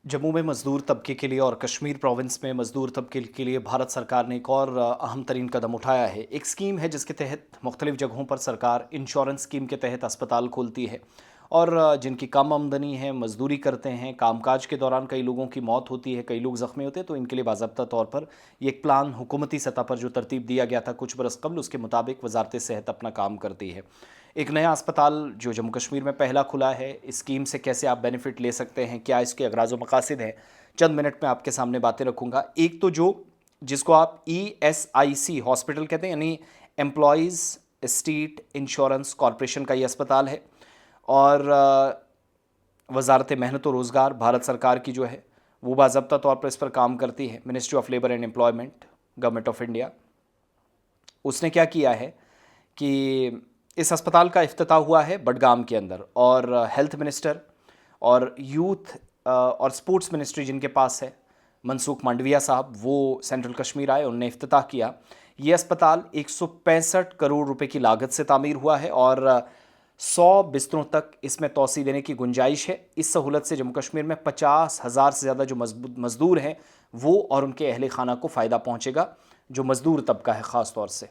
जम्मू में मज़दूर तबके के लिए और कश्मीर प्रोविंस में मज़दूर तबके के लिए भारत सरकार ने एक और अहम तरीन कदम उठाया है। एक स्कीम है जिसके तहत मुख्तलिफ़ जगहों पर सरकार इंश्योरेंस स्कीम के तहत अस्पताल खोलती है और जिनकी कम आमदनी है, मज़दूरी करते हैं, कामकाज के दौरान कई लोगों की मौत होती है, कई लोग ज़ख्मी होते हैं, तो इनके लिए बाज़ाब्ता तौर पर ये एक प्लान हुकूमती सतह पर जो तरतीब दिया गया था कुछ बरस कबल, उसके मुताबिक वजारत सेहत अपना काम करती है। एक नया अस्पताल जो जम्मू कश्मीर में पहला खुला है, इस स्कीम से कैसे आप बेनिफिट ले सकते हैं, क्या इसके अगराज व मकासद हैं, चंद मिनट में आपके सामने बातें रखूँगा। एक तो जो जिसको आप ESIC हॉस्पिटल कहते हैं, यानी एम्प्लॉयज़ स्टेट इंश्योरेंस कॉरपोरेशन का ये अस्पताल है और वजारत मेहनत और रोज़गार भारत सरकार की जो है वो बाज़ाब्ता तौर पर इस पर काम करती है। Ministry of labour and employment, government of India, उसने क्या किया है कि इस अस्पताल का इफ्तिताह हुआ है बडगाम के अंदर और हेल्थ मिनिस्टर और यूथ और स्पोर्ट्स मिनिस्ट्री जिनके पास है, मनसुख मांडविया साहब, वो सेंट्रल कश्मीर आए, उन्होंने इफ्तिताह किया। ये अस्पताल 165 करोड़ रुपए की लागत से तामीर हुआ है और 100 बिस्तरों तक इसमें तोसी देने की गुंजाइश है। इस सहूलत से जम्मू कश्मीर में 50,000 से ज़्यादा जो मज़दूर हैं वो और उनके अहल खाना को फ़ायदा पहुँचेगा। जो मज़दूर तबका है ख़ास तौर से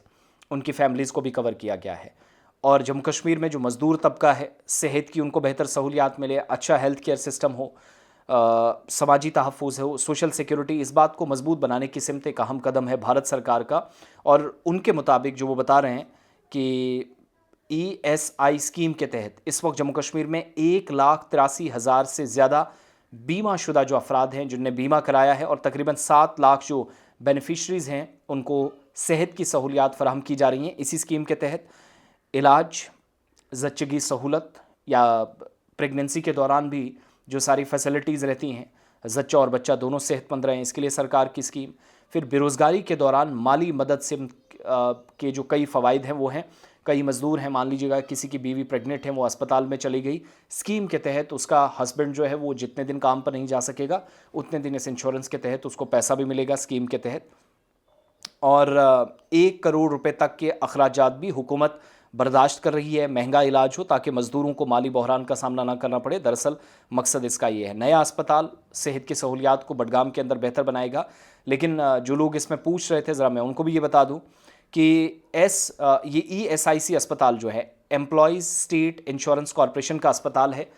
उनकी फैमिलीज़ को भी कवर किया गया है। और जम्मू कश्मीर में जो मज़दूर तबका है, सेहत की उनको बेहतर सहूलियात मिले, अच्छा हेल्थ केयर सिस्टम हो, समाजी तहफ़्फ़ुज़ हो, सोशल सिक्योरिटी, इस बात को मज़बूत बनाने की सिमत एक अहम कदम है भारत सरकार का। और उनके मुताबिक जो वो बता रहे हैं कि ESI स्कीम के तहत इस वक्त जम्मू कश्मीर में 1,83,000 से ज़्यादा बीमा शुदा जो अफराद हैं जिनने बीमा कराया है और तकरीबन 7 लाख जो बेनिफिशरीज़ हैं उनको सेहत की सहूलियात फ़राहम की जा रही हैं। इसी स्कीम के तहत इलाज, ज़च्चगी सहूलत या प्रेगनेंसी के दौरान भी जो सारी फैसिलिटीज़ रहती हैं, ज़च्चा और बच्चा दोनों सेहतमंद रहें, इसके लिए सरकार की स्कीम। फिर बेरोज़गारी के दौरान माली मदद से के जो कई फ़वाइद हैं वो हैं। कई मज़दूर हैं, मान लीजिएगा किसी की बीवी प्रेग्नेंट है, वो अस्पताल में चली गई, स्कीम के तहत उसका हस्बैंड जो है वो जितने दिन काम पर नहीं जा सकेगा उतने दिन इस इंश्योरेंस के तहत उसको पैसा भी मिलेगा स्कीम के तहत। और 1 करोड़ रुपए तक के अखराजात भी हुकूमत बर्दाश्त कर रही है, महंगा इलाज हो ताकि मज़दूरों को माली बहरान का सामना ना करना पड़े। दरअसल मकसद इसका ये है। नया अस्पताल सेहत की सहूलियात को बडगाम के अंदर बेहतर बनाएगा। लेकिन जो लोग इसमें पूछ रहे थे, ज़रा मैं उनको भी ये बता दूँ कि ये ESIC अस्पताल जो है, एम्प्लॉयज़ स्टेट इंश्योरेंस कॉरपोरेशन का अस्पताल है,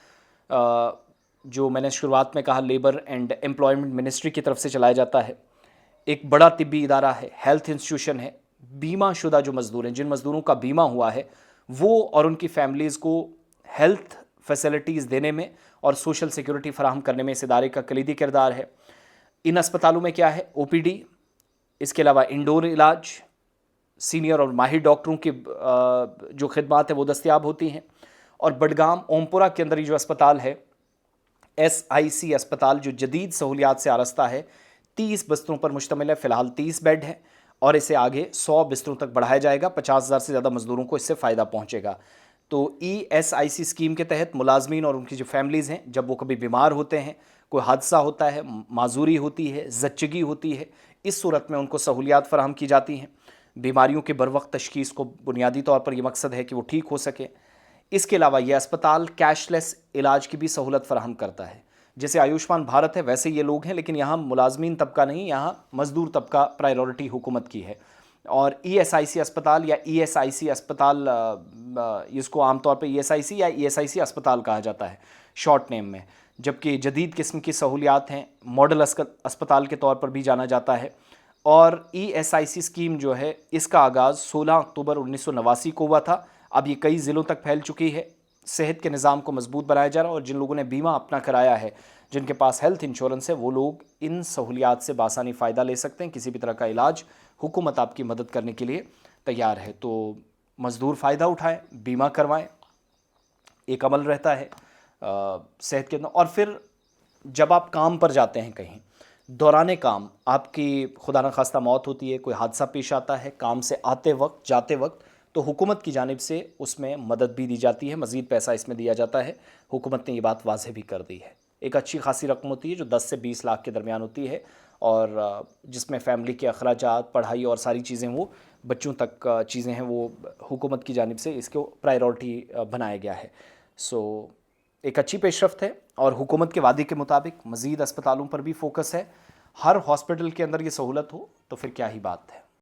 जो मैंने शुरुआत में कहा लेबर एंड एम्प्लॉयमेंट मिनिस्ट्री की तरफ से चलाया जाता है। एक बड़ा तिब्बी इदारा है, हेल्थ इंस्टीट्यूशन है। बीमा शुदा जो मज़दूर हैं, जिन मज़दूरों का बीमा हुआ है, वो और उनकी फैमिलीज़ को हेल्थ फैसिलिटीज़ देने में और सोशल सिक्योरिटी फराहम करने में इस इदारे का कलीदी किरदार है। इन अस्पतालों में क्या है, OPD, इसके अलावा इंडोर इलाज, सीनियर और माहिर डॉक्टरों की जो खिदमात है वो दस्तियाब होती हैं। और बडगाम ओमपुरा के अंदर ये जो अस्पताल है, SIC अस्पताल, जो जदीद सहूलियात से आरस्ता है, 30 बिस्तरों पर मुश्तमिल है। फ़िलहाल 30 बेड है और इसे आगे 100 बिस्तरों तक बढ़ाया जाएगा। 50,000 से ज़्यादा मज़दूरों को इससे फ़ायदा पहुँचेगा। तो ESIC स्कीम के तहत मुलाजमीन और उनकी जो फैमिलीज़ हैं, जब वो कभी बीमार होते हैं, कोई हादसा होता है, माजूरी होती है, ज़च्चगी होती है, इस सूरत में उनको सहूलियात फ़राहम की जाती हैं। बीमारियों के बरवक्त तशख़ीस को बुनियादी तौर पर यह मकसद है कि वो ठीक हो सके। इसके अलावा ये अस्पताल कैशलेस इलाज की भी सहूलत फ़राहम करता है। जैसे आयुष्मान भारत है वैसे ये लोग हैं, लेकिन यहाँ मुलाजमीन तबका नहीं, यहाँ मज़दूर तबका प्रायोरिटी हुकूमत की है। और ESIC अस्पताल या ESIC अस्पताल, इसको आमतौर पे ESIC या ESIC अस्पताल कहा जाता है शॉर्ट नेम में, जबकि जदीद किस्म की सहूलियात हैं, मॉडल अस्पताल के तौर पर भी जाना जाता है। और ESIC स्कीम जो है, इसका आगाज़ 16 अक्टूबर 1989 को हुआ था। अब ये कई ज़िलों तक फैल चुकी है। सेहत के निज़ाम को मजबूत बनाया जा रहा है और जिन लोगों ने बीमा अपना कराया है, जिनके पास हेल्थ इंश्योरेंस है, वो लोग इन सहूलियात से बासानी फ़ायदा ले सकते हैं। किसी भी तरह का इलाज हुकूमत आपकी मदद करने के लिए तैयार है। तो मज़दूर फ़ायदा उठाएं, बीमा करवाएं, एक अमल रहता है सेहत के अंदर। और फिर जब आप काम पर जाते हैं कहीं, दौराने काम आपकी खुदा न खास्ता मौत होती है, कोई हादसा पेश आता है, काम से आते वक्त जाते वक्त, तो हुकूमत की जानिब से उसमें मदद भी दी जाती है, मज़ीद पैसा इसमें दिया जाता है। हुकूमत ने ये बात वाज़ेह भी कर दी है। एक अच्छी खासी रकम होती है जो 10 से 20 लाख के दरमियान होती है और जिसमें फ़ैमिली के अखराजात, पढ़ाई और सारी चीज़ें, वो बच्चों तक चीज़ें हैं, वो हुकूमत की जानिब से इसको प्रायोरिटी बनाया गया है। सो एक अच्छी पेशरफ्त है और हुकूमत के वादे के मुताबिक मज़ीद अस्पतालों पर भी फोकस है। हर हॉस्पिटल के अंदर ये सहूलत हो तो फिर क्या ही बात है।